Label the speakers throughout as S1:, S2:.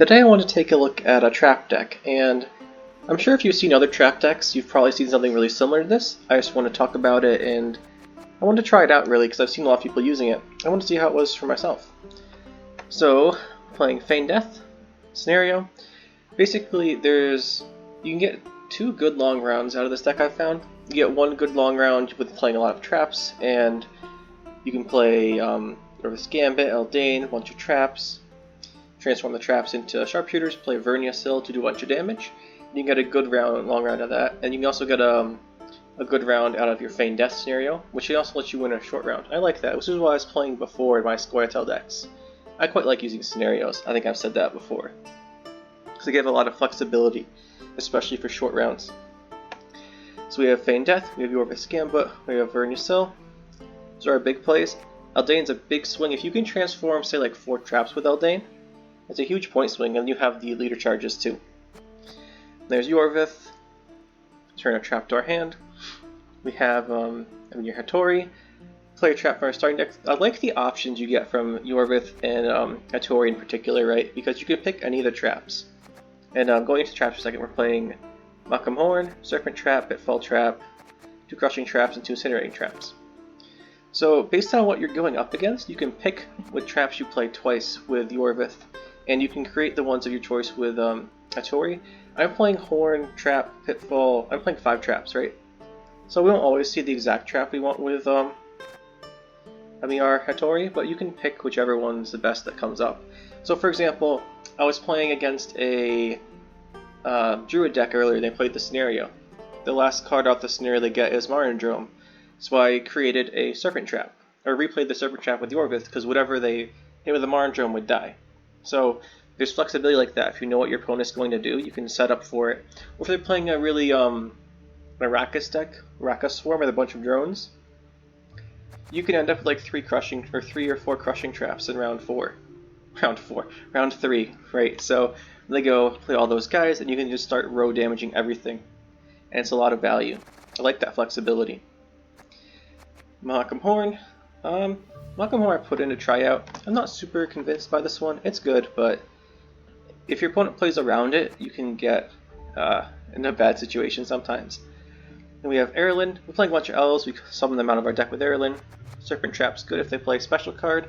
S1: Today I want to take a look at a trap deck, and I'm sure if you've seen other trap decks, you've probably seen something really similar to this. I just want to talk about it, and I want to try it out really, because I've seen a lot of people using it. I want to see how it was for myself. So, playing Feign Death scenario. Basically, you can get 2 good long rounds out of this deck I've found. You get 1 good long round with playing a lot of traps, and you can play Reverse Gambit, Eldain, a bunch of traps, transform the traps into sharpshooters, play Vernossiel to do a bunch of damage. You can get a good long round out of that, and you can also get a good round out of your Feign Death scenario, which also lets you win a short round. I like that. This is what I was playing before in my Scoia'tael decks. I quite like using scenarios. I think I've said that before. Because they give a lot of flexibility, especially for short rounds. So we have Feign Death, we have Reverse Gambit, we have Vernossiel. Those are our big plays. Eldain's a big swing. If you can transform, say, like 4 traps with Eldain, it's a huge point swing, and you have the leader charges too. There's Yorvith. Turn a trap to our hand. We have your Hattori. Play a trap for our starting deck. I like the options you get from Yorvith and Hattori in particular, right? Because you can pick any of the traps. And going into traps for a second, we're playing Malcolm Horn, Serpent Trap, Pitfall Trap, 2 Crushing Traps, and 2 Incinerating Traps. So based on what you're going up against, you can pick what traps you play twice with Yorvith, and you can create the ones of your choice with Hattori. I'm playing Horn, Trap, Pitfall. I'm playing 5 traps, right? So we don't always see the exact trap we want with our Hattori, but you can pick whichever one's the best that comes up. So for example, I was playing against a Druid deck earlier, and they played the scenario. The last card out the scenario they get is Marindrome. So I created a Serpent Trap, or replayed the Serpent Trap with Yorvith, because whatever they hit with the Marindrome would die. So there's flexibility like that. If you know what your opponent's going to do, you can set up for it. Or if they're playing a really Arrakis deck, Arrakis Swarm with a bunch of drones, you can end up with like 3 or 4 crushing traps in round 3, right? So they go play all those guys, and you can just start row damaging everything, and it's a lot of value. I like that flexibility. Malcolm Horn. Malcolm Horn I put in a tryout. I'm not super convinced by this one. It's good, but if your opponent plays around it, you can get in a bad situation sometimes. Then we have Erlin. We're playing a bunch of elves. We summon them out of our deck with Erlin. Serpent Trap's good if they play a special card.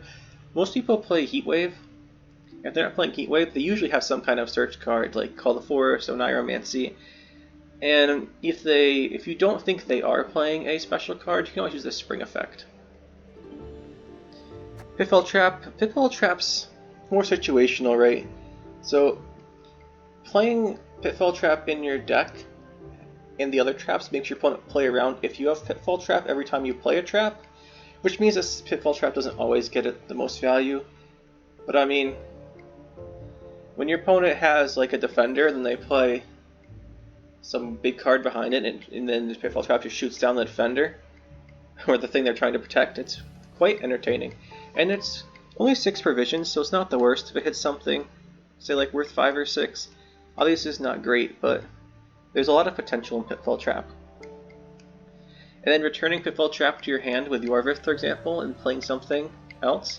S1: Most people play Heatwave. If they're not playing Heatwave, they usually have some kind of search card, like Call the Forest or Nigromancy. And if you don't think they are playing a special card, you can always use the Spring Effect. Pitfall Trap. Pitfall Trap's more situational, right? So playing Pitfall Trap in your deck and the other traps makes your opponent play around if you have Pitfall Trap every time you play a trap, which means this Pitfall Trap doesn't always get the most value. But I mean, when your opponent has like a defender, then they play some big card behind it, and then the Pitfall Trap just shoots down the defender or the thing they're trying to protect. It's quite entertaining, and it's only 6 provisions, so it's not the worst. If it hits something, say like worth 5 or 6, obviously it's not great, but there's a lot of potential in Pitfall Trap. And then returning Pitfall Trap to your hand with Yorvith, for example, and playing something else,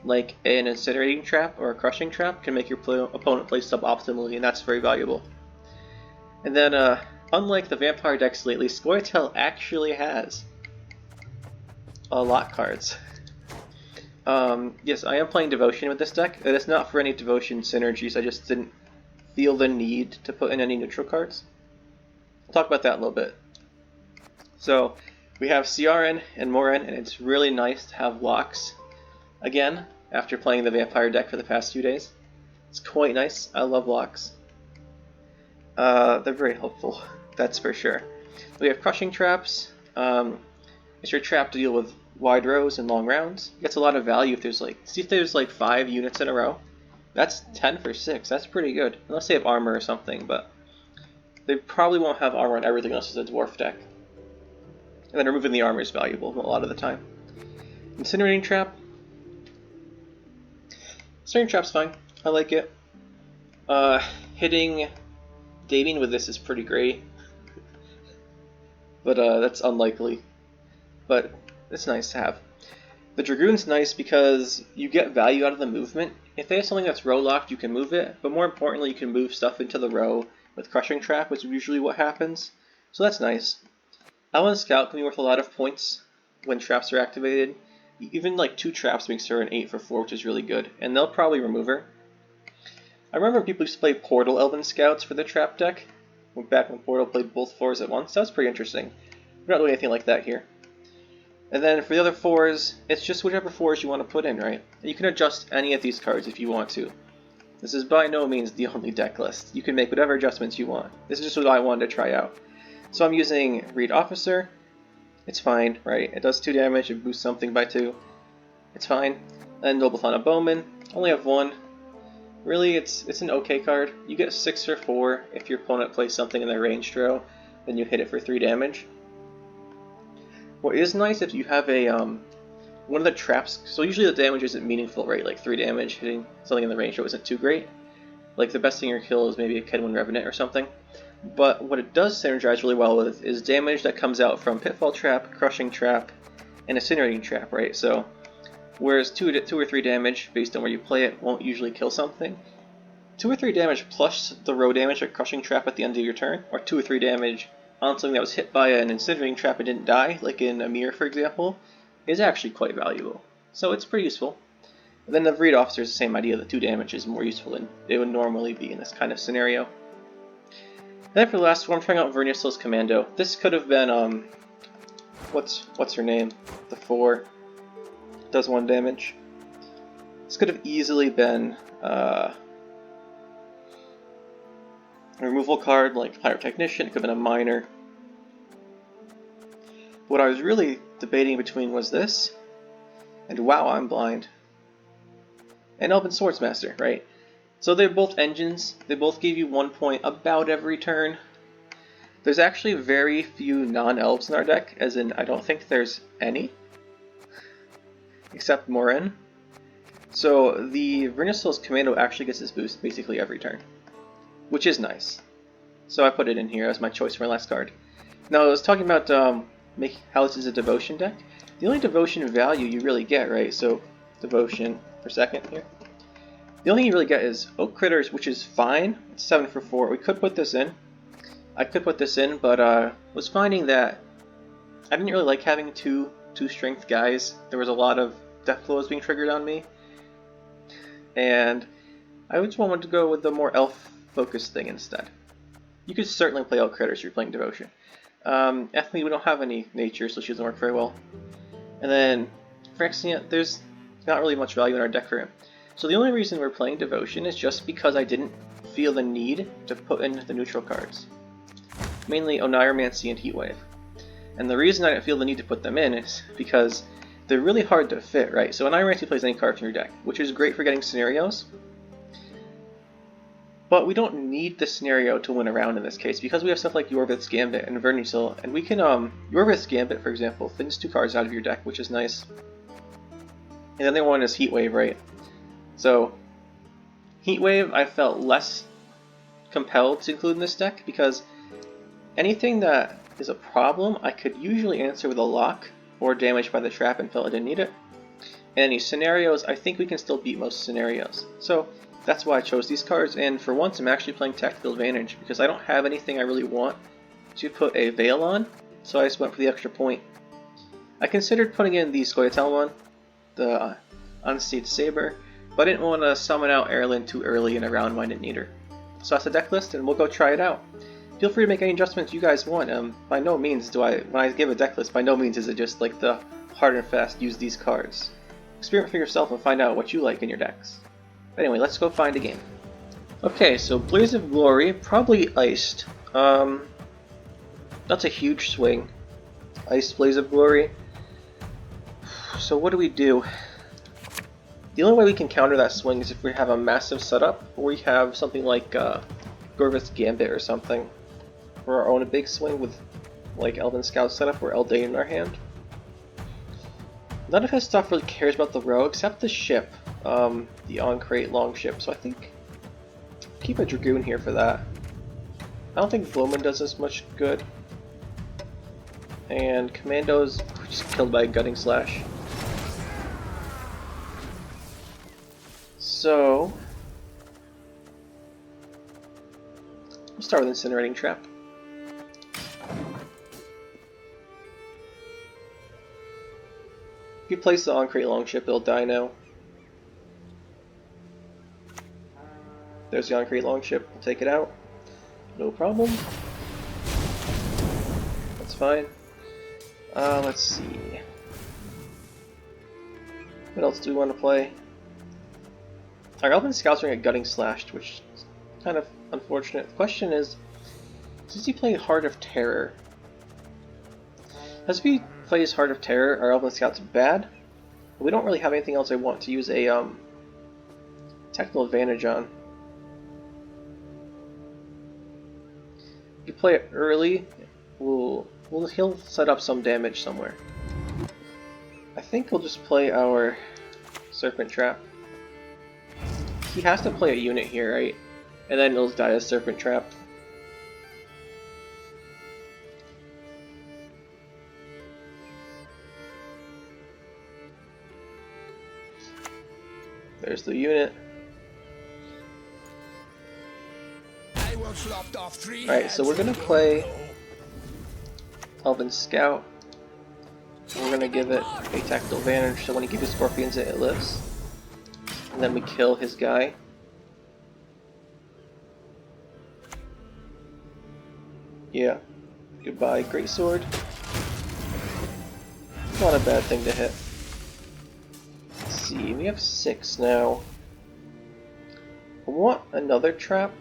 S1: like an Incinerating Trap or a Crushing Trap, can make your opponent play suboptimally, and that's very valuable. And then, unlike the Vampire decks lately, Scoia'tael actually has a lot cards. Yes, I am playing Devotion with this deck, and it's not for any Devotion synergies. I just didn't feel the need to put in any neutral cards. I'll talk about that in a little bit. So, we have Ciaran and Morin, and it's really nice to have locks again after playing the Vampire deck for the past few days. It's quite nice. I love locks. They're very helpful, that's for sure. We have Crushing Traps. It's your trap to deal with wide rows and long rounds. It gets a lot of value if there's like 5 units in a row. That's 10 for 6. That's pretty good. Unless they have armor or something, but they probably won't have armor on everything unless it's a dwarf deck. And then removing the armor is valuable a lot of the time. Incinerating Trap. Incinerating Trap's fine. I like it. Hitting Damien with this is pretty great, but that's unlikely. But it's nice to have. The Dragoon's nice because you get value out of the movement. If they have something that's row locked, you can move it, but more importantly, you can move stuff into the row with Crushing Trap, which is usually what happens. So that's nice. Eldain Scout can be worth a lot of points when traps are activated. Even like 2 traps makes her an 8 for 4, which is really good, and they'll probably remove her. I remember people used to play Portal Eldain Scouts for the trap deck. Back when Portal played both 4s at once. That was pretty interesting. We're not doing anything like that here. And then for the other 4s, it's just whichever 4s you want to put in, right? And you can adjust any of these cards if you want to. This is by no means the only deck list. You can make whatever adjustments you want. This is just what I wanted to try out. So I'm using Reed Officer. It's fine, right? It does 2 damage, it boosts something by 2. It's fine. And Noblethana Bowman. Only have 1. Really, it's an okay card. You get 6 for 4 if your opponent plays something in their ranged row, then you hit it for 3 damage. What is nice if you have a one of the traps, so usually the damage isn't meaningful, right? Like 3 damage hitting something in the range row isn't too great. Like the best thing in your kill is maybe a Kedwin Revenant or something. But what it does synergize really well with is damage that comes out from Pitfall Trap, Crushing Trap, and Incinerating Trap, right? So whereas 2 or 3 damage based on where you play it won't usually kill something, 2 or 3 damage plus the row damage like Crushing Trap at the end of your turn, or 2 or 3 damage on something that was hit by an Incinerating Trap and didn't die, like in Amir for example, is actually quite valuable. So it's pretty useful. And then the Reed Officer is the same idea, that 2 damage is more useful than it would normally be in this kind of scenario. Then for the last one, I'm trying out Vernossiel's Commando. This could have been, what's her name? The 4. Does 1 damage. This could have easily been a removal card like Pyrotechnician. It could have been a Miner. What I was really debating between was this, and wow, I'm blind, and Elven Swordsmaster, right? So they're both engines. They both give you 1 point about every turn. There's actually very few non-elves in our deck, as in I don't think there's any, except Morin. So the Vernossiel's Commando actually gets this boost basically every turn, which is nice. So I put it in here as my choice for my last card. Now I was talking about how this is a devotion deck. The only devotion value you really get, right? So devotion per second here. The only thing you really get is Oak Critters, which is fine. It's 7 for 4. We could put this in. I could put this in, but was finding that I didn't really like having two strength guys. There was a lot of death blows being triggered on me, and I just wanted to go with the more elf-focused thing instead. You could certainly play Oak Critters if you're playing devotion. Ethne, we don't have any nature, so she doesn't work very well. And then Phyrexian, there's not really much value in our deck for him. So the only reason we're playing devotion is just because I didn't feel the need to put in the neutral cards. Mainly Oneiromancy and Heatwave. And the reason I didn't feel the need to put them in is because they're really hard to fit, right? So Oneiromancy plays any card from your deck, which is great for getting scenarios. But we don't need the scenario to win a round in this case, because we have stuff like Yorvith's Gambit and Vernossiel, and we can, Yorvith's Gambit, for example, thins 2 cards out of your deck, which is nice. And then the other one is Heatwave, right? So, Heatwave I felt less compelled to include in this deck, because anything that is a problem I could usually answer with a lock, or damage by the trap and felt I didn't need it. And any scenarios, I think we can still beat most scenarios. So, that's why I chose these cards, and for once I'm actually playing Tactical Advantage, because I don't have anything I really want to put a Veil on, so I just went for the extra point. I considered putting in the Scoia'tael one, the Unseated Saber, but I didn't want to summon out Erlin too early in a round when I didn't need her. So that's the deck list, and we'll go try it out. Feel free to make any adjustments you guys want. By no means when I give a deck list, by no means is it just like the hard and fast use these cards. Experiment for yourself and find out what you like in your decks. But anyway, let's go find a game. Okay, so Blaze of Glory, probably iced. That's a huge swing. Iced Blaze of Glory. So what do we do? The only way we can counter that swing is if we have a massive setup, or we have something like Yorvith's Gambit or something, or own a big swing with like Elven Scout setup or Eldain in our hand. None of his stuff really cares about the row except the ship, the on-crate long ship, so I think keep a Dragoon here for that. I don't think Blowman does as much good. And Commando's just killed by a Gutting Slash. So we'll start with Incinerating Trap. If you place the on-crate longship, it'll die now. There's the on-crate longship. We'll take it out. No problem. That's fine. Let's see. What else do we want to play? Our Elven Scouts are going to get Gutting Slashed, which is kind of unfortunate. The question is, does he play Heart of Terror? As if he plays Heart of Terror, our Elven Scouts bad. But we don't really have anything else I want to use a technical advantage on. If you play it early, he'll set up some damage somewhere. I think we'll just play our Serpent Trap. He has to play a unit here, right? And then he'll die as Serpent Trap. There's the unit. Alright, so we're gonna play Elven Scout. We're gonna give it a tactical advantage, so when he gives scorpions it lives. And then we kill his guy. Yeah. Goodbye, Greatsword. Not a bad thing to hit. Let's see, we have 6 now. I want another trap.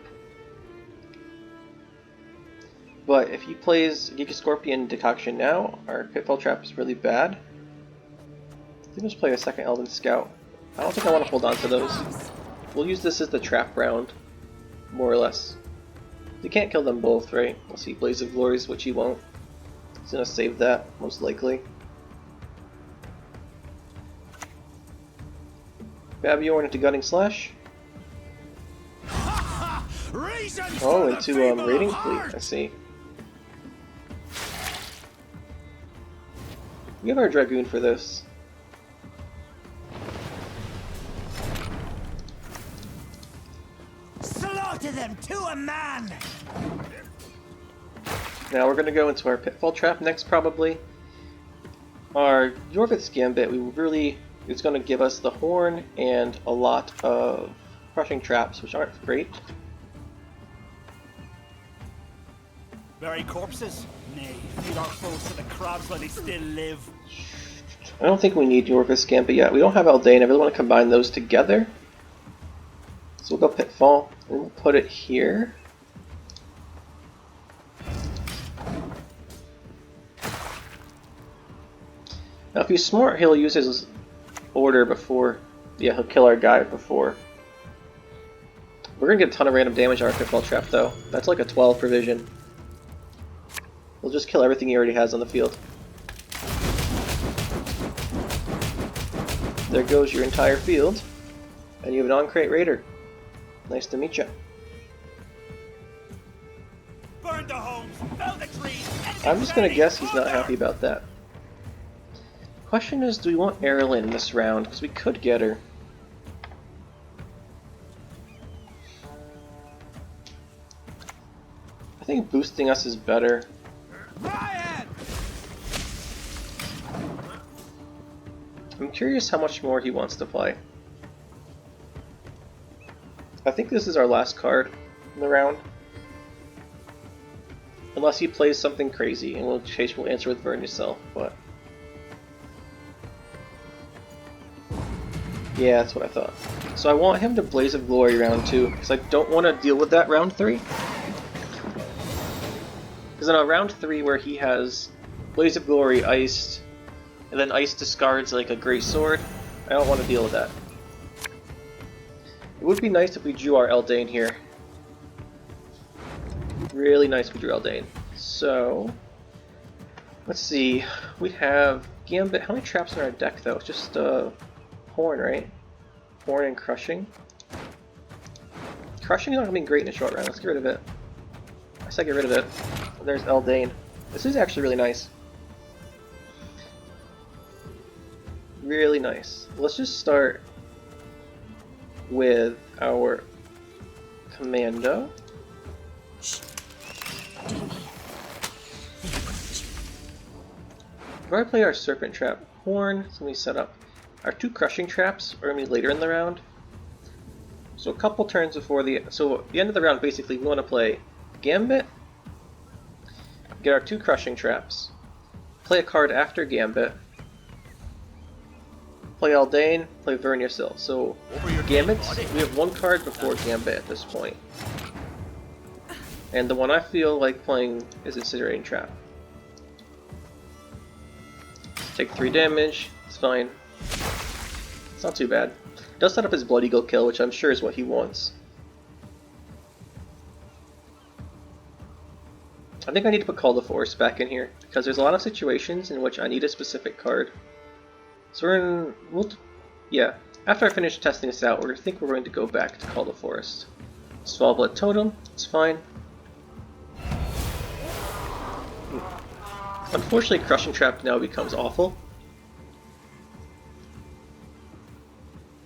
S1: But if he plays Giga Scorpion Decoction now, our Pitfall Trap is really bad. Let's just play a second Elven Scout. I don't think I want to hold on to those. We'll use this as the trap round, more or less. You can't kill them both, right? We'll see Blaze of Glories, which he won't. He's gonna save that, most likely. Babyorn into Gutting Slash. Oh, into Raiding Fleet, I see. We have our Dragoon for this.
S2: Slaughter them to a man!
S1: Now we're going to go into our Pitfall Trap next, probably. Our Yorvith's Gambit, it's going to give us the Horn and a lot of Crushing Traps, which aren't great.
S2: Very corpses? Nay, feed our foes to the crabs while they still live.
S1: I don't think we need Yorvith's Gambit yet. We don't have Eldain. I really want to combine those together. So we'll go Pitfall, and we'll put it here. Now if he's smart, he'll use his order before. Yeah, he'll kill our guy before. We're going to get a ton of random damage on our Pitfall Trap though. That's like a 12 provision. We'll just kill everything he already has on the field. There goes your entire field, and you have an on-crate raider. Nice to meet you.
S2: Burn the homes, fell the trees.
S1: I'm just gonna guess he's not happy about that. Question is, do we want Erilyn this round? Because we could get her. I think boosting us is better. I'm curious how much more he wants to play. I think this is our last card in the round. Unless he plays something crazy, and we'll answer with Vernossiel, but... yeah, that's what I thought. So I want him to Blaze of Glory round 2, because I don't want to deal with that round 3. Because in a round 3 where he has Blaze of Glory iced, and then ice discards like a Great Sword, I don't want to deal with that. It would be nice if we drew our Eldain here. Really nice if we drew Eldain. So, let's see. We have Gambit. How many traps in our deck though? It's just Horn, right? Horn and Crushing. Crushing is not going to be great in a short round. Let's get rid of it. I said get rid of it. There's Eldain. This is actually really nice. Really nice. Let's just start with our commando. Before I play our serpent trap horn, so let me set up our 2 crushing traps are going to be later in the round. So a couple turns before the end of the round, basically we want to play Gambit, get our 2 crushing traps, play a card after Gambit, play Eldain, play Vernossiel. So Gambits, we have 1 card before Gambit at this point. And the one I feel like playing is Incinerating Trap. Take 3 damage, it's fine. It's not too bad. Does set up his Blood Eagle kill, which I'm sure is what he wants. I think I need to put Call to Force back in here, because there's a lot of situations in which I need a specific card. So yeah, after I finish testing this out, I think we're going to go back to Call to Forest. Small Blood Totem, it's fine. Unfortunately, Crushing Trap now becomes awful.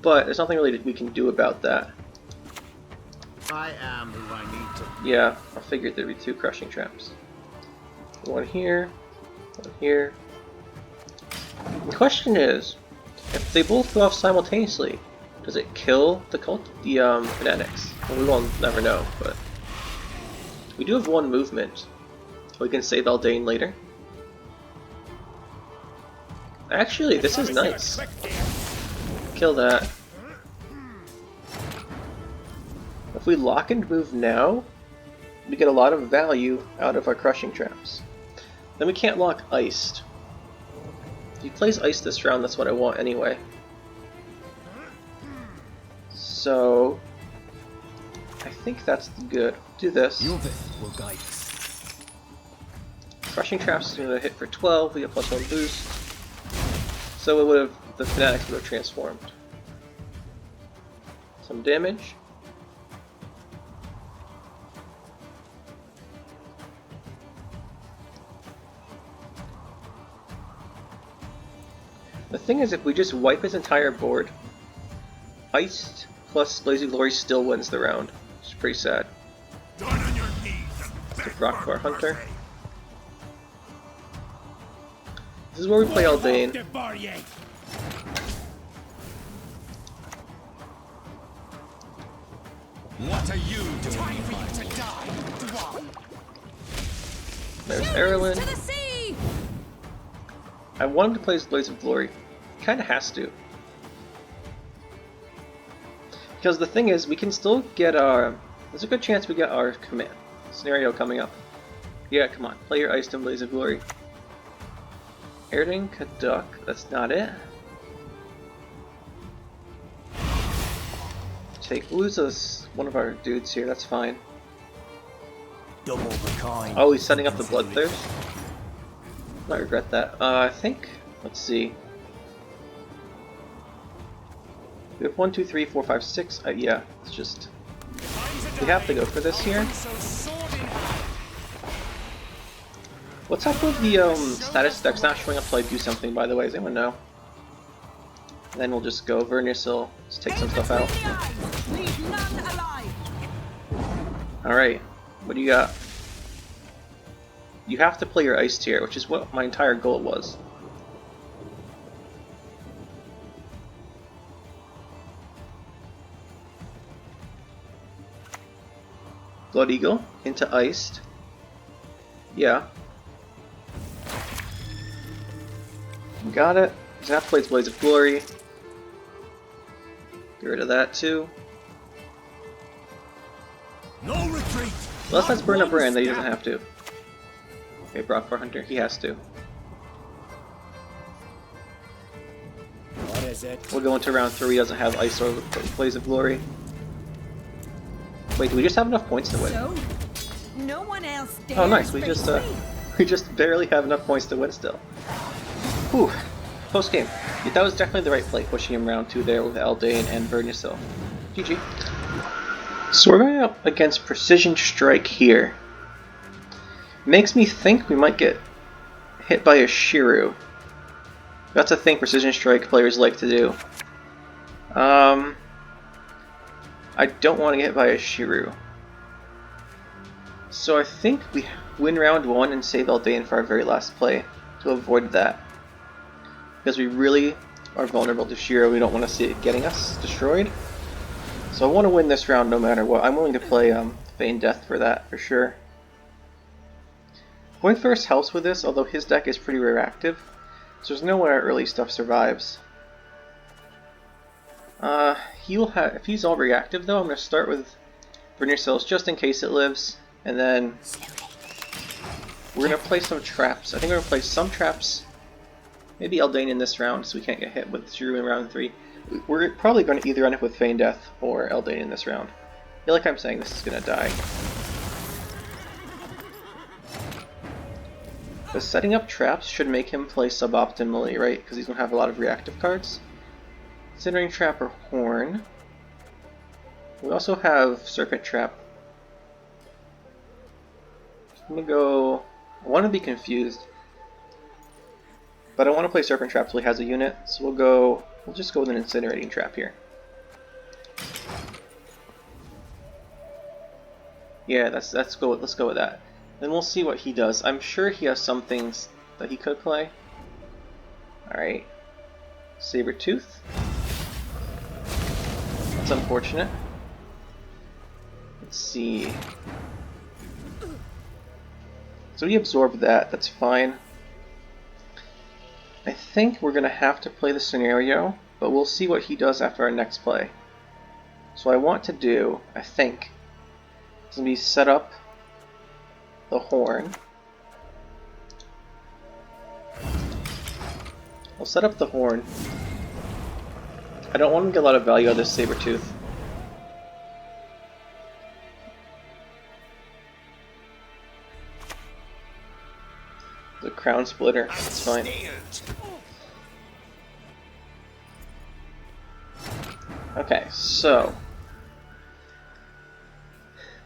S1: But there's nothing really we can do about that.
S3: I am who I need to be.
S1: Yeah, I figured there'd be 2 Crushing Traps. 1 here, 1 here. The question is, if they both go off simultaneously, does it kill the fanatics? Well, we will never know, but we do have 1 movement. We can save Eldain later. Actually, this is nice. Kill that. If we lock and move now, we get a lot of value out of our crushing traps. Then we can't lock iced. If he plays iced this round, that's what I want anyway. So I think that's good. Do this.
S2: Your visit will guide us.
S1: Crushing traps is going to hit for 12. We get +1 boost. So it would have the fanatics would have transformed. Some damage. The thing is, if we just wipe his entire board, Iced plus Blazing Glory still wins the round. It's pretty sad.
S2: Down on your knees and
S1: To Rock for our Hunter. This is where we play Eldain.
S2: What are you doing? Time for you to die.
S1: There's Erlin. I want him to play his Blaze of Glory. Kinda has to. Because the thing is, we can still get our... There's a good chance we get our command scenario coming up. Yeah, come on. Play your Iced and Blaze of Glory. Erling Kaduk, that's not it. Lose us one of our dudes here, that's fine.
S2: Double the kind.
S1: Oh, he's setting up the Bloodthirst? Might regret that. I think, let's see. We have 1, 2, 3, 4, 5, 6. Yeah, it's just... We have to go for this here. What's up with the status deck's not showing up till I do something, by the way? Does anyone know? And then we'll just go Vernossiel, let's take some stuff out. Alright, what do you got? You have to play your Ice tier, which is what my entire goal was. Blood Eagle into Iced. Yeah. Got it. Zap plays Blaze of Glory. Get rid of that too.
S2: No retreat.
S1: Unless that's burn a brand that he doesn't have to. Okay, Brock for Hunter, he has to.
S2: What is it?
S1: We'll go into round 3, he doesn't have Ice or Blaze of Glory. Wait, do we just have enough points to win?
S4: So, no one else
S1: Oh nice, we just barely have enough points to win still. Whew. Post game. Yeah, that was definitely the right play, pushing him round 2 there with Eldain and Vernossiel. GG. So we're going up against Precision Strike here. Makes me think we might get hit by a Shiru. That's a thing Precision Strike players like to do. I I don't want to get hit by a Shiryu. So I think we win round 1 and save Eldain for our very last play to avoid that. Because we really are vulnerable to Shiryu, we don't want to see it getting us destroyed. So I want to win this round no matter what. I'm willing to play Feign Death for that, for sure. Going first helps with this, although his deck is pretty reactive, so there's no way our early stuff survives. He'll have, if he's all reactive though, I'm going to start with Vernossiel just in case it lives, and then we're going to play some traps. I think we're going to play some traps, maybe Eldain in this round so we can't get hit with Shiryu in round 3. We're probably going to either end up with Feign Death or Eldain in this round. I feel like I'm saying this is going to die. But setting up traps should make him play suboptimally, right? Because he's going to have a lot of reactive cards. Considering Trap or Horn. We also have Serpent Trap. I'm going to go... I want to be confused. But I want to play Serpent Trap till he has a unit, so we'll just go with an Incinerating Trap here. Yeah, let's go with that. Then we'll see what he does. I'm sure he has some things that he could play. Alright. Sabertooth. That's unfortunate. Let's see. So he absorbed that, that's fine. I think we're going to have to play the scenario, but we'll see what he does after our next play. So what I want to do, I think, is going to be set up the Horn. I'll set up the Horn. I don't want to get a lot of value out of this Sabertooth. The Crown Splitter, that's fine. Okay, so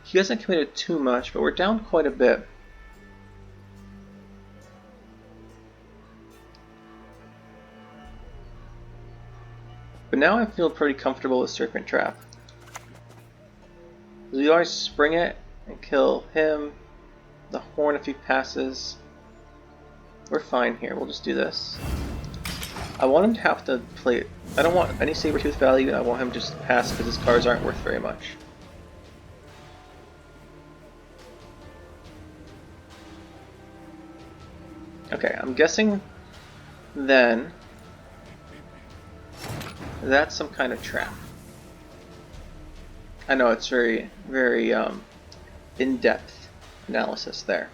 S1: he hasn't committed too much, but we're down quite a bit. But now I feel pretty comfortable with Serpent Trap. We always spring it and kill him, the Horn if he passes. We're fine here, we'll just do this. I want him to have to play... I don't want any Sabertooth value, I want him to just pass because his cards aren't worth very much. Okay, I'm guessing then that's some kind of trap. I know it's very, very in-depth analysis there.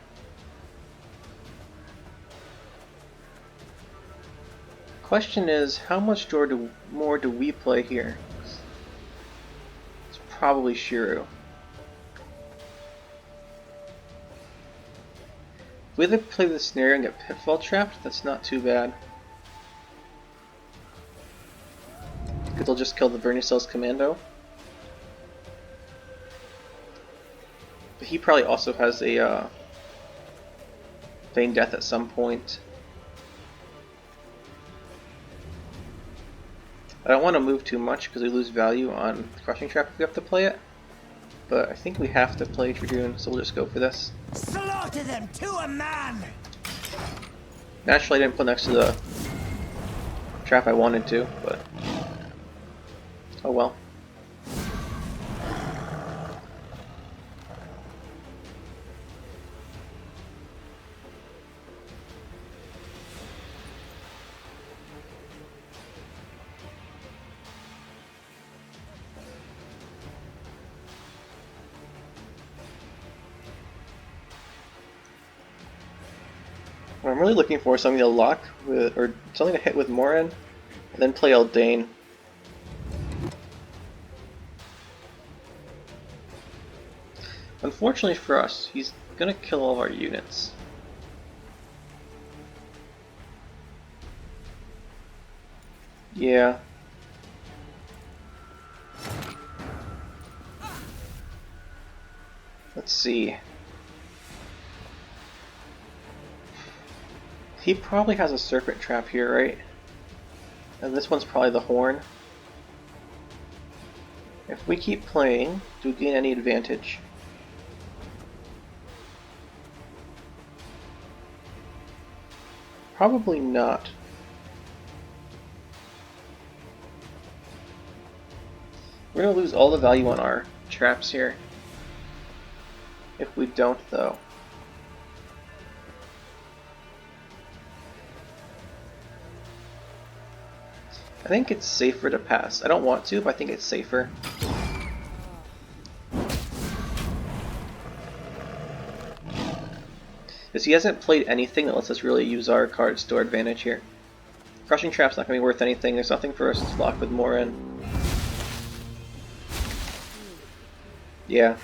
S1: Question is, how much more do we play here? It's probably Shiryu. If we either play the Snare and get Pitfall trapped, that's not too bad. Because they'll just kill the Vernossiel's Commando. But he probably also has a Feign Death at some point. I don't want to move too much because we lose value on Crushing Trap if we have to play it. But I think we have to play Dragoon, so we'll just go for this.
S2: Slaughter them to a man!
S1: Naturally I didn't put next to the trap I wanted to, but oh well. What I'm really looking for is something to lock with, or something to hit with Morin, and then play Eldain. Unfortunately for us, he's gonna kill all of our units. Yeah. Let's see. He probably has a Serpent Trap here, right? And this one's probably the Horn. If we keep playing, do we gain any advantage? Probably not. We're going to lose all the value on our traps here. If we don't, though. I think it's safer to pass. I don't want to, but I think it's safer. Because he hasn't played anything that lets us really use our cards to our advantage here. Crushing Trap's not going to be worth anything. There's nothing for us to lock with more in. Yeah.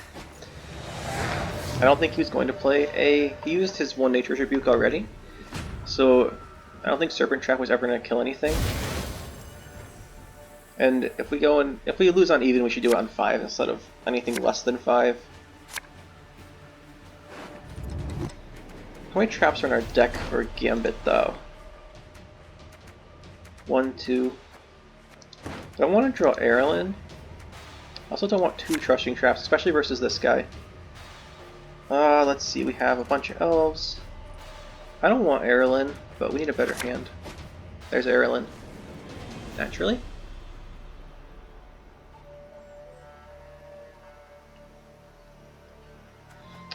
S1: I don't think he was going to play a... He used his one Nature's Rebuke already. So I don't think Serpent Trap was ever going to kill anything. And if we go and if we lose on even, we should do it on 5 instead of anything less than 5. How many traps are in our deck for Gambit though? 1, 2. Do I want to draw Erlen? I also don't want 2 Crushing Traps, especially versus this guy. Let's see, we have a bunch of elves. I don't want Erlen, but we need a better hand. There's Erlen. Naturally.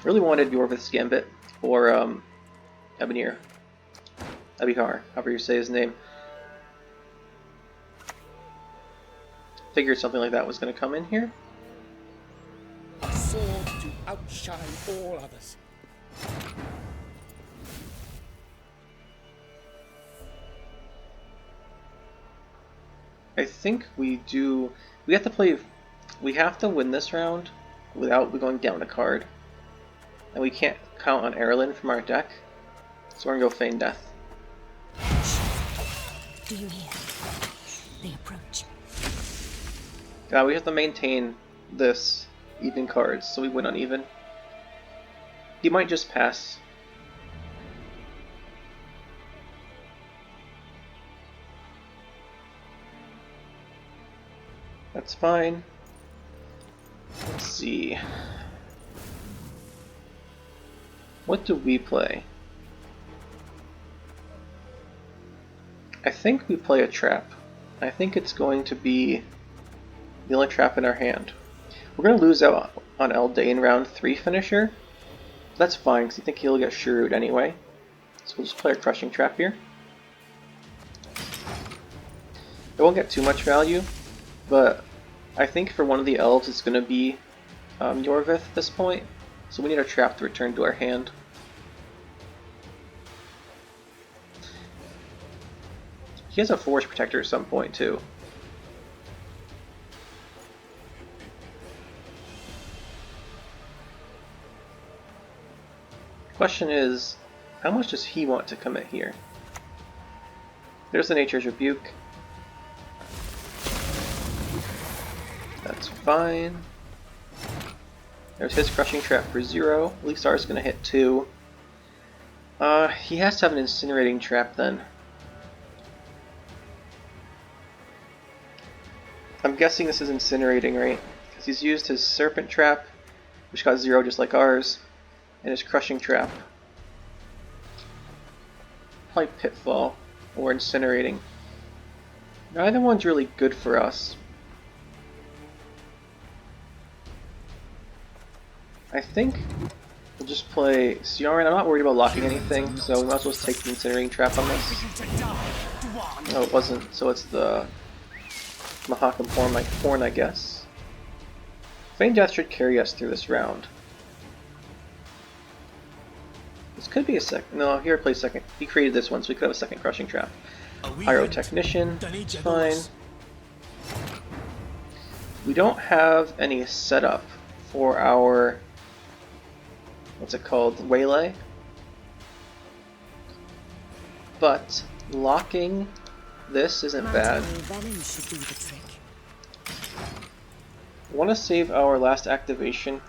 S1: Really wanted Yorvith's Gambit, or Ebonir. Ebihar, however you say his name. Figured something like that was going to come in here.
S5: A sword to outshine all others.
S1: I think we do... We have to play... We have to win this round without going down a card. And we can't count on Erlen from our deck. So we're going to go Feign Death.
S4: Do you hear? They approach.
S1: We have to maintain this even cards, so we win on even. He might just pass. That's fine. Let's see. What do we play? I think we play a trap. I think it's going to be the only trap in our hand. We're going to lose out on Eldain round 3 finisher. That's fine, because I think he'll get shrewd anyway. So we'll just play a Crushing Trap here. It won't get too much value, but I think for one of the elves it's going to be Yorvith at this point. So we need a trap to return to our hand. He has a Forest Protector at some point too. Question is, how much does he want to commit here? There's the Nature's Rebuke. That's fine. There's his Crushing Trap for 0. At least ours is going to hit 2. He has to have an Incinerating Trap then. I'm guessing this is Incinerating, right? Because he's used his Serpent Trap, which got 0 just like ours, and his Crushing Trap. Probably Pitfall or Incinerating. Neither one's really good for us. I think we'll just play Siaran. I'm not worried about locking anything, so we might as well just take the Incinerating Trap on this. No, it wasn't, so it's the Mahakam Horn, I guess. Feign Death should carry us through this round. This could be a second. No, here plays second. He created this one, so we could have a second Crushing Trap. Pyrotechnician, fine. We don't have any setup for our, what's it called, Waylay. But locking this isn't bad. I want to save our last activation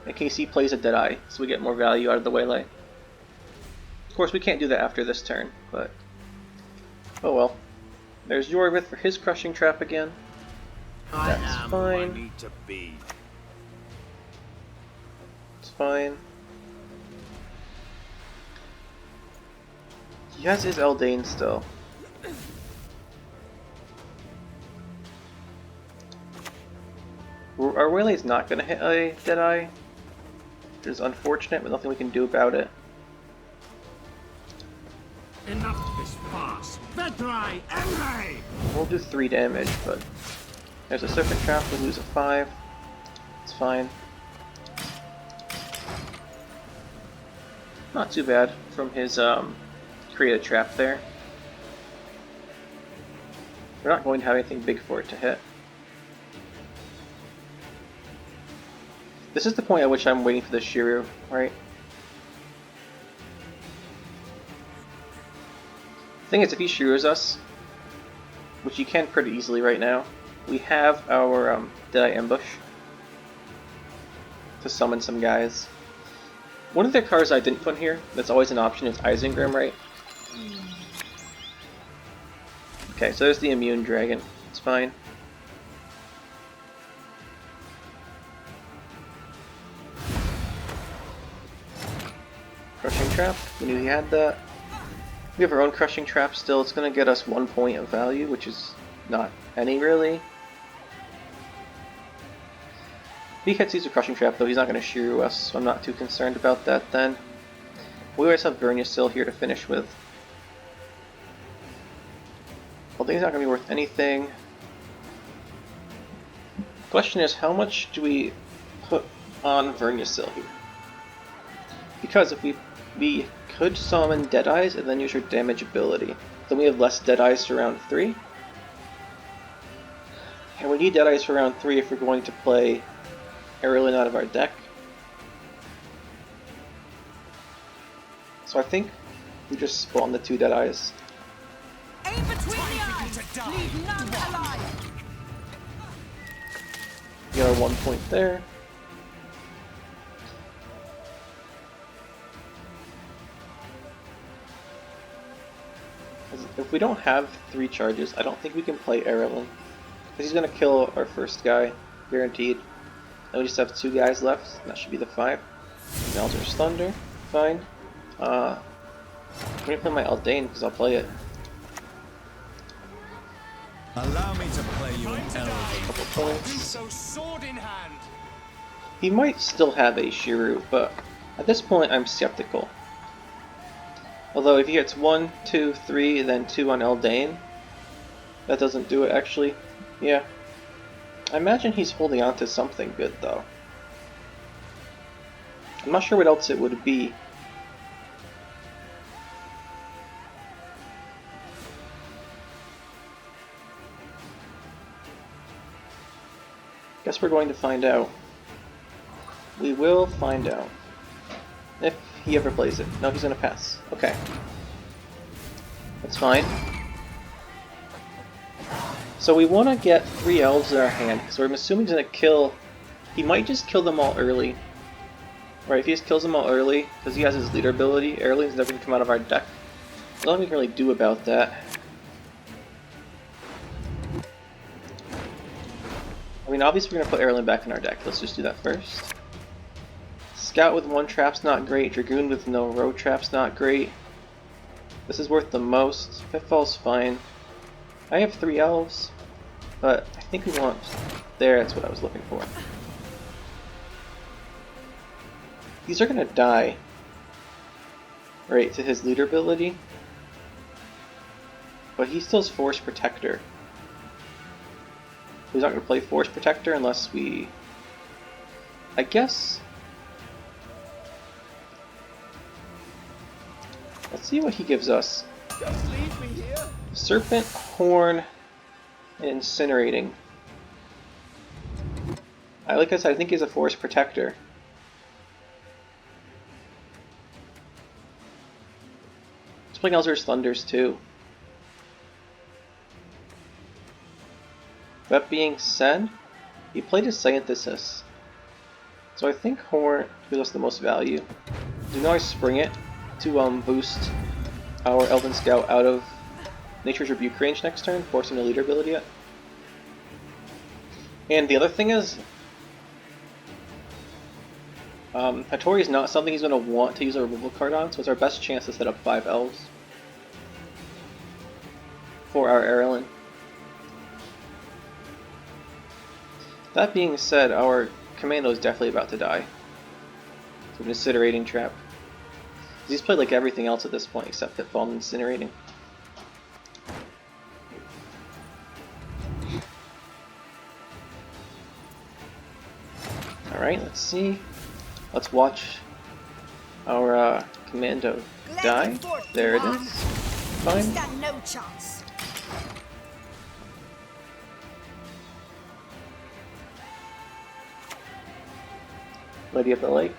S1: in case he plays a Deadeye, so we get more value out of the Waylay. Of course, we can't do that after this turn, but oh well. There's Yorvith for his Crushing Trap again.
S3: I
S1: That's
S3: am who I
S1: fine.
S3: need to be.
S1: It's fine. He has his Eldain still. Our Waylay's not going to hit a Deadeye, which is unfortunate, but nothing we can do about it.
S3: Enough of this farce. Deadeye Ambush!
S1: We'll do 3 damage, but there's a Serpent Trap, we lose a 5. It's fine. Not too bad from his created trap there. We're not going to have anything big for it to hit. This is the point at which I'm waiting for the Shiryu, right? The thing is, if he Shiryus us, which he can pretty easily right now, we have our Deadeye Ambush to summon some guys. One of the cards I didn't put here, that's always an option, is Isengrim, right? Okay, so there's the Immune Dragon. It's fine. Crushing Trap, we knew he had that. We have our own Crushing Trap still. It's going to get us 1 point of value, which is not any really. If he hits a Crushing Trap though, he's not going to Shiryu us, so I'm not too concerned about that then. We always have Vernossiel here to finish with. Eldain's not going to be worth anything. The question is, how much do we put on Vernossiel here? Because if we could summon Deadeyes and then use your damage ability, then we have less Deadeyes for round 3. And we need Deadeyes for round 3 if we're going to play Erlen out of our deck. So I think we just spawn the 2 Deadeyes.
S4: Aim between the eyes! Leave none alive!
S1: Get our 1 point there. If we don't have 3 charges, I don't think we can play Erlen. Because he's going to kill our first guy, guaranteed. And we just have 2 guys left, and that should be the 5. Melzer's Thunder, fine. I'm going to play my Eldain because I'll play it.
S6: Allow me to play you an Eldain.
S1: Couple points.
S2: So sword in hand.
S1: He might still have a Shiryu, but at this point I'm skeptical. Although if he hits 1, 2, 3, and then 2 on Eldain, that doesn't do it actually. Yeah. I imagine he's holding on to something good though. I'm not sure what else it would be. Guess we're going to find out. We will find out. If he ever plays it. No, he's gonna pass. Okay. That's fine. So we want to get 3 elves in our hand, so I'm assuming he's gonna kill... He might just kill them all early. Right, if he just kills them all early, because he has his leader ability, Erlen's never gonna come out of our deck. There's nothing we can really do about that. I mean, obviously we're gonna put Erlen back in our deck. Let's just do that first. Scout with 1 trap's not great. Dragoon with no road trap's not great. This is worth the most. Pitfall's fine. I have 3 elves, but I think we want... There, that's what I was looking for. These are gonna die. Right, to his leader ability. But he still has Force Protector. He's not gonna play Force Protector unless we... I guess... Let's see what he gives us.
S2: Just leave me here.
S1: Serpent, Horn, and Incinerating. Like I said, I think he's a Force Protector. He's playing Elzer's Thunders too. That being said, he played his Synthesis. So I think Horn gives us the most value. Do now I spring it to boost our Elven Scout out of Nature's Rebuke range next turn, forcing the leader ability yet. And the other thing is, Hattori is not something he's going to want to use a removal card on, so it's our best chance to set up 5 elves for our Erlen. That being said, our Commando is definitely about to die. It's an Incinerating Trap. He's played like everything else at this point except Pitfall and Incinerating. Alright, let's see. Let's watch our Commando die. There it is. Fine.
S4: Stand no chance.
S1: Lady of the Lake.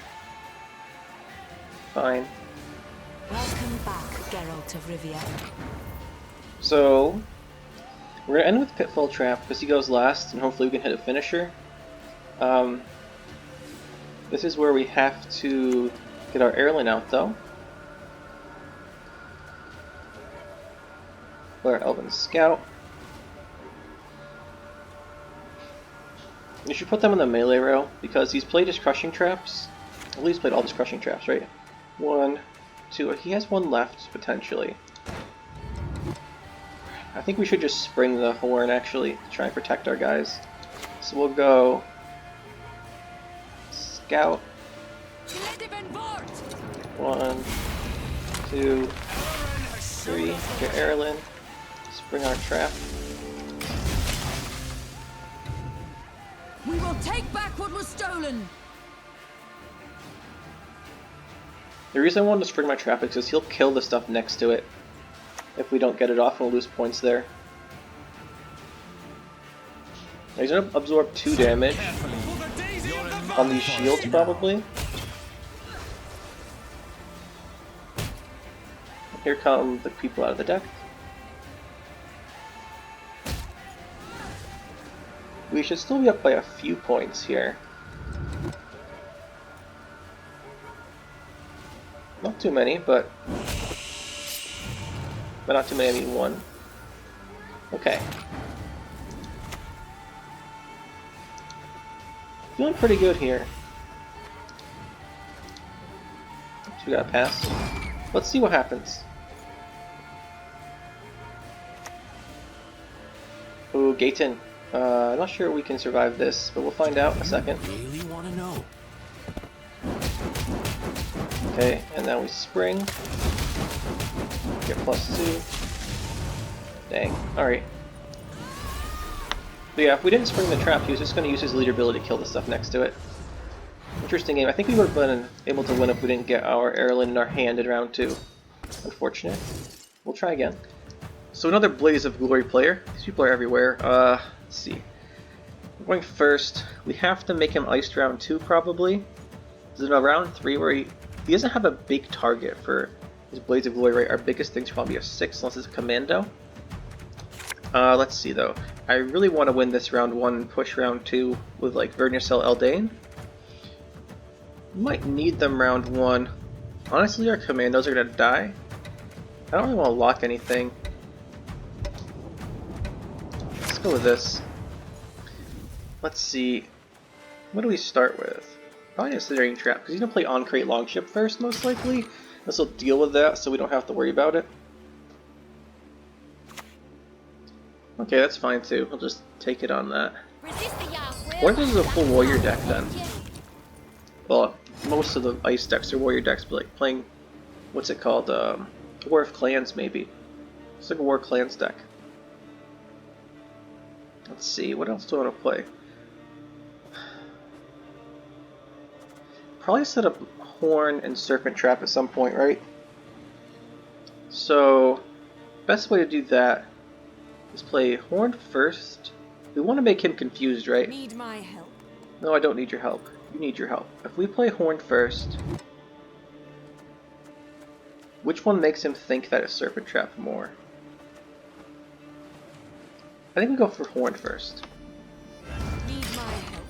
S1: Fine.
S7: Welcome back, Geralt of Rivia.
S1: So, we're going to end with Pitfall Trap because he goes last and hopefully we can hit a finisher. This is where we have to get our Erlen out though. Put our Elven Scout. You should put them in the melee row because he's played his Crushing Traps. At least played all his Crushing Traps, right? 1, 2, he has 1 left potentially. I think we should just spring the horn actually to try and protect our guys. So we'll go Scout. 1, 2, 3. Get Erlen. Spring our trap.
S4: We will take back what was stolen.
S1: The reason I wanted to spring my trap is because he'll kill the stuff next to it. If we don't get it off, we'll lose points there. He's going to absorb 2 damage on these shields, probably. Here come the people out of the deck. We should still be up by a few points here. Not too many, but not too many, I mean 1. Okay. Feeling pretty good here. So we got a pass. Let's see what happens. Ooh, Gaten. I'm not sure we can survive this, but we'll find out in a second.
S2: Really want to know?
S1: Okay, and now we spring. Get +2. Dang. Alright. But yeah, if we didn't spring the trap, he was just going to use his leader ability to kill the stuff next to it. Interesting game. I think we would have been able to win if we didn't get our Erlen in our hand in round 2. Unfortunate. We'll try again. So another Blaze of Glory player. These people are everywhere. Let's see. We're going first. We have to make him iced round 2 probably. Is it a round 3 where he doesn't have a big target for his Blaze of Glory, right? Our biggest thing's probably a 6 unless it's a Commando. Let's see though. I really want to win this round 1 and push round 2 with like Vernossiel Eldain. Might need them round 1. Honestly, our Commandos are gonna die. I don't really want to lock anything. Let's go with this. Let's see. What do we start with? Probably a Incinerating Trap, because he's going to play On-Crate Longship first, most likely. This will deal with that, so we don't have to worry about it. Okay, that's fine too. We'll just take it on that. What if this is a full Warrior deck then? Well, most of the Ice decks are Warrior decks, but like playing, what's it called? War of Clans maybe. It's like a War of Clans deck. Let's see, what else do I want to play? Probably set up Horn and Serpent Trap at some point, right? So, best way to do that is play Horn first. We want to make him confused, right?
S7: Need my help.
S1: No, I don't need your help. You need your help. If we play Horn first, which one makes him think that it's Serpent Trap more? I think we go for Horn first.
S7: Need my help.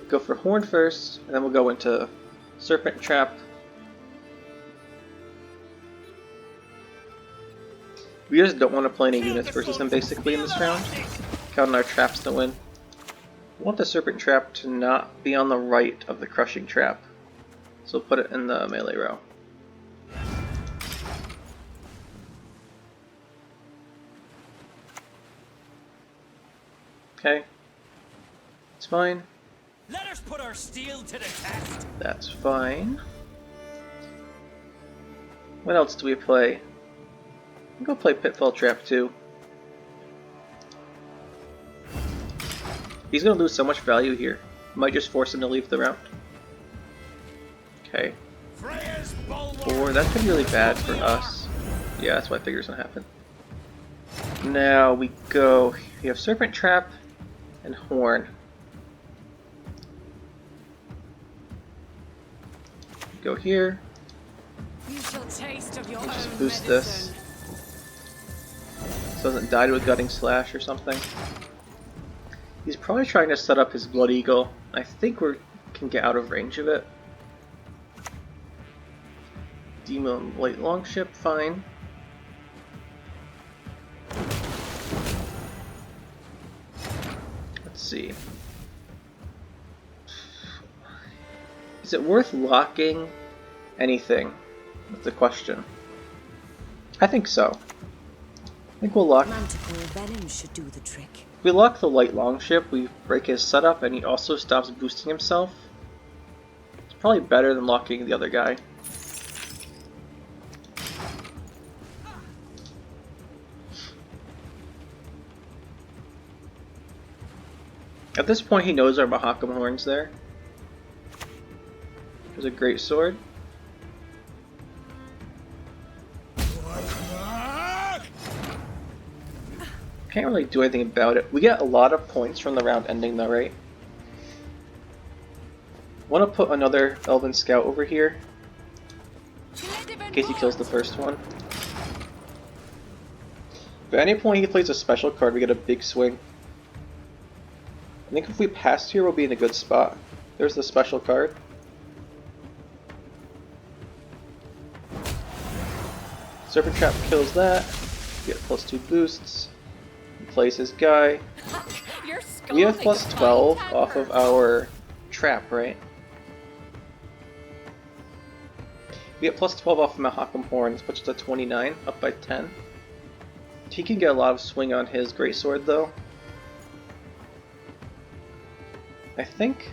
S1: Go for Horn first, and then we'll go into Serpent Trap. We just don't want to play any units versus him basically in this round. Counting our traps to win. want the serpent trap to not be on the right of the crushing trap, so put it in the melee row. Okay, it's fine.
S2: Let us put our steel to the test.
S1: That's fine. What else do we play? I'll go play Pitfall Trap too. He's gonna lose so much value here. Might just force him to leave the round. Okay. 4, that could be really bad for us. Yeah, that's what I figured was gonna happen. Now we go, we have Serpent Trap and Horn. Go here.
S4: You shall taste of your own
S1: Just boost
S4: medicine.
S1: this. So it doesn't die to a gutting slash or something. He's probably trying to set up his Blood Eagle. I think we can get out of range of it. Demon Light Longship, fine. Let's see. Is it worth locking anything? That's the question. I think so. I think we'll lock.
S7: Manticore venom should do the trick.
S1: If we lock the Light Longship, we break his setup and he also stops boosting himself. It's probably better than locking the other guy. At this point he knows our Mahakam Horn's there. There's a great sword. Can't really do anything about it. We get a lot of points from the round ending though, right? Want to put another Elven Scout over here in case he kills the first one. If at any point he plays a special card, we get a big swing. I think if we pass here, we'll be in a good spot. There's the special card. Serpent Trap kills that. Get +2 boosts. He plays his guy. We have +12 off of our trap, right? We get +12 off of Mahakam Horns, which is a 29, up by 10. He can get a lot of swing on his greatsword though. I think.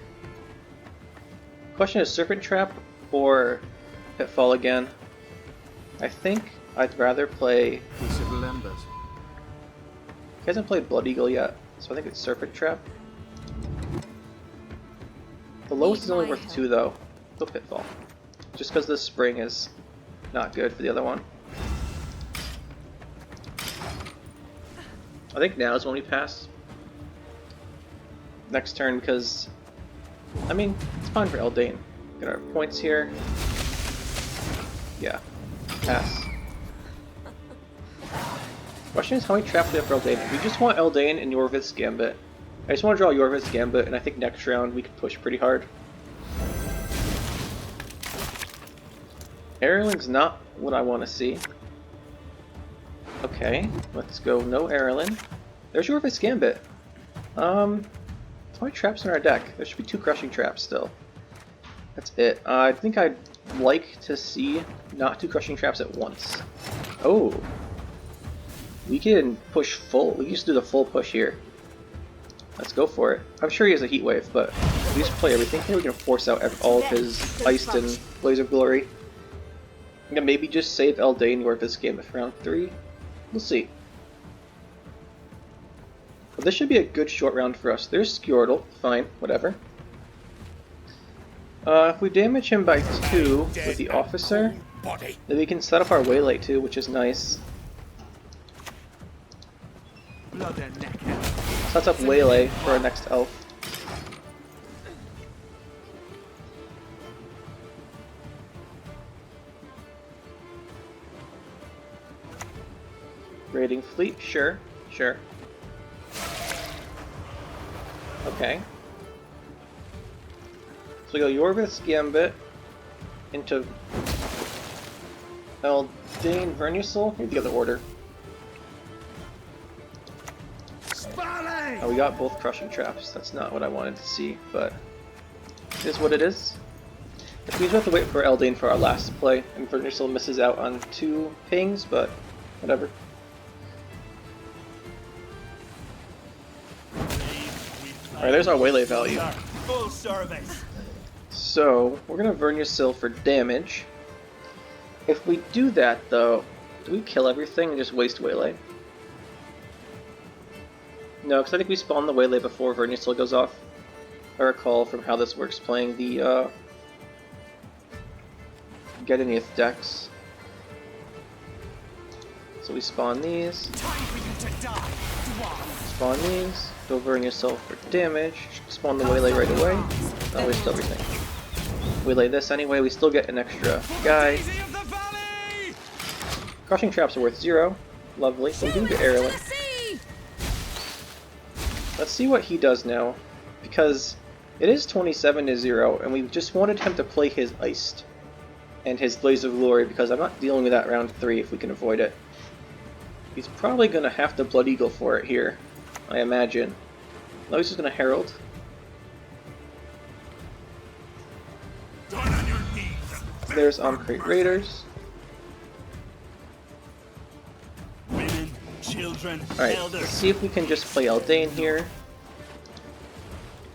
S1: Question is Serpent Trap or Pitfall again. I think I'd rather play.
S3: Peaceable embers.
S1: He hasn't played Blood Eagle yet, so I think it's Serpent Trap. The lowest is only worth 2 though. Go Pitfall. Just because this spring is not good for the other one. I think now is when we pass. Next turn, because I mean it's fine for Eldain. Get our points here. Yeah, pass. Question is how many traps we have for Eldain. We just want Eldain and Yorvith's Gambit. I just want to draw Yorvith's Gambit, and I think next round we can push pretty hard. Erling's not what I want to see. Okay, let's go no Erlin. There's Yorvith's Gambit. How many traps in our deck? There should be 2 crushing traps still. That's it. I think I'd like to see not 2 crushing traps at once. Oh. We can push full. We can just do the full push here. Let's go for it. I'm sure he has a heat wave, but if we just play everything here, we can force out all of his Iced and Blaze of Glory. And maybe just save Eldain or this game for round 3. We'll see. But this should be a good short round for us. There's Scoia'tael. Fine, whatever. If we damage him by 2 with the Officer, then we can set up our Waylay too, which is nice. Sets up Waylay for our next elf. Raiding fleet, sure, sure. Okay. So we go Yorvith's Gambit into Eldain and Vernossiel. Maybe the other order.
S3: Spally!
S1: Oh, we got both crushing traps. That's not what I wanted to see, but it is what it is. If we have to wait for Eldain for our last play, and Vernossiel misses out on 2 pings, but whatever. Alright, there's our waylay value.
S2: Full service.
S1: So, we're gonna Vernossiel for damage. If we do that, though, do we kill everything and just waste waylay? No, because I think we spawn the waylay before Vernossiel goes off. I recall from how this works playing the Gedeniath decks. So we spawn these. Spawn these. Go Vernossiel for damage. Spawn the waylay right away. Not waste everything. Waylay this anyway. We still get an extra guy. Crushing traps are worth 0. Lovely. So we do get Airlink. Let's see what he does now, because it is 27-0, and we just wanted him to play his Iced and his Blaze of Glory, because I'm not dealing with that round 3 if we can avoid it. He's probably going to have to Blood Eagle for it here, I imagine. No, he's just going to Herald. There's Crate Raiders. Alright, let's see if we can just play Eldain here.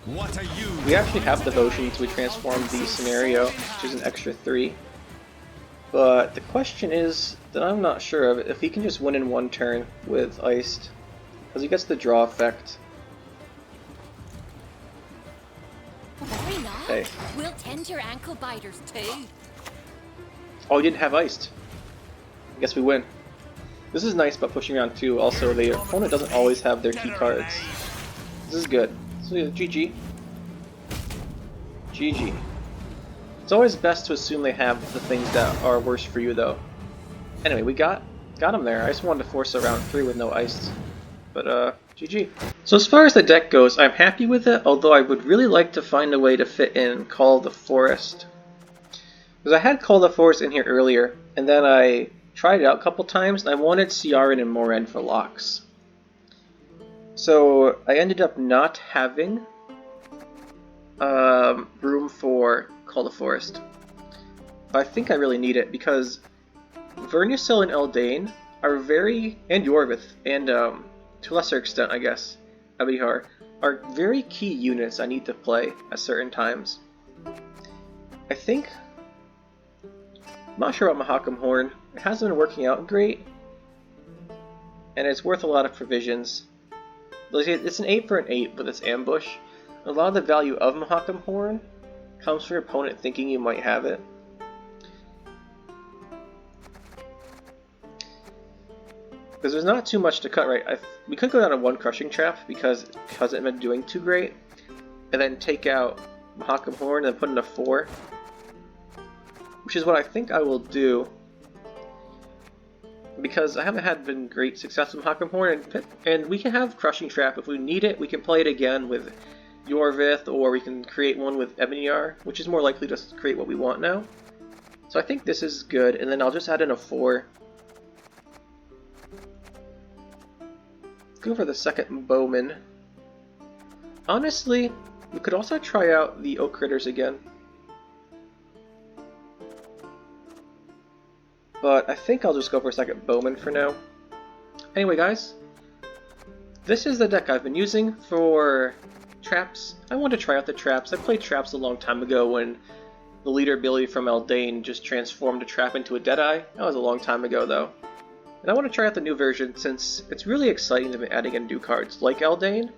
S6: What are you?
S1: We actually have Devotion, so we transform the scenario, which is an extra 3. But the question is that I'm not sure of if he can just win in 1 turn with Iced, because he gets the draw effect.
S8: Very nice.
S1: Hey.
S8: We'll tend your ankle biters too.
S1: Oh, he didn't have Iced. I guess we win. This is nice about pushing around 2. Also, the opponent doesn't always have their key cards. This is good. So yeah, GG. GG. It's always best to assume they have the things that are worse for you, though. Anyway, we got him there. I just wanted to force a round 3 with no Iced. But, GG. So as far as the deck goes, I'm happy with it, although I would really like to find a way to fit in Call of the Forest. Because I had Call of the Forest in here earlier, and then I tried it out a couple times, and I wanted Ciaran and Moran for locks. So I ended up not having room for Call of the Forest. But I think I really need it, because Vernossiel and Eldain are very, and Yorvith, and to a lesser extent, I guess, Abihar, are very key units I need to play at certain times. I think, I'm not sure about Mahakam Horn. It hasn't been working out great, and it's worth a lot of provisions. It's an 8 for an 8 with its ambush. A lot of the value of Mahakam Horn comes from your opponent thinking you might have it. Because there's not too much to cut, right? We could go down to 1 Crushing Trap because it hasn't been doing too great, and then take out Mahakam Horn and put in a 4. Which is what I think I will do, because I haven't had great success with Mahakam Horn, and we can have Crushing Trap if we need it. We can play it again with Yorvith, or we can create one with Ebonyar, which is more likely to create what we want now. So I think this is good, and then I'll just add in a 4. Let's go for the second Bowman. Honestly, we could also try out the Oak Critters again. But I think I'll just go for a second Bowman for now. Anyway, guys, this is the deck I've been using for traps. I want to try out the traps. I played traps a long time ago when the leader ability from Eldain just transformed a trap into a Deadeye. That was a long time ago, though. And I want to try out the new version since it's really exciting to be adding in new cards like Eldain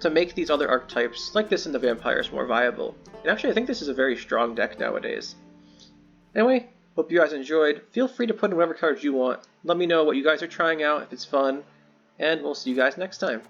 S1: to make these other archetypes, like this in the Vampires, more viable. And actually, I think this is a very strong deck nowadays. Anyway, hope you guys enjoyed. Feel free to put in whatever cards you want. Let me know what you guys are trying out, if it's fun, and we'll see you guys next time.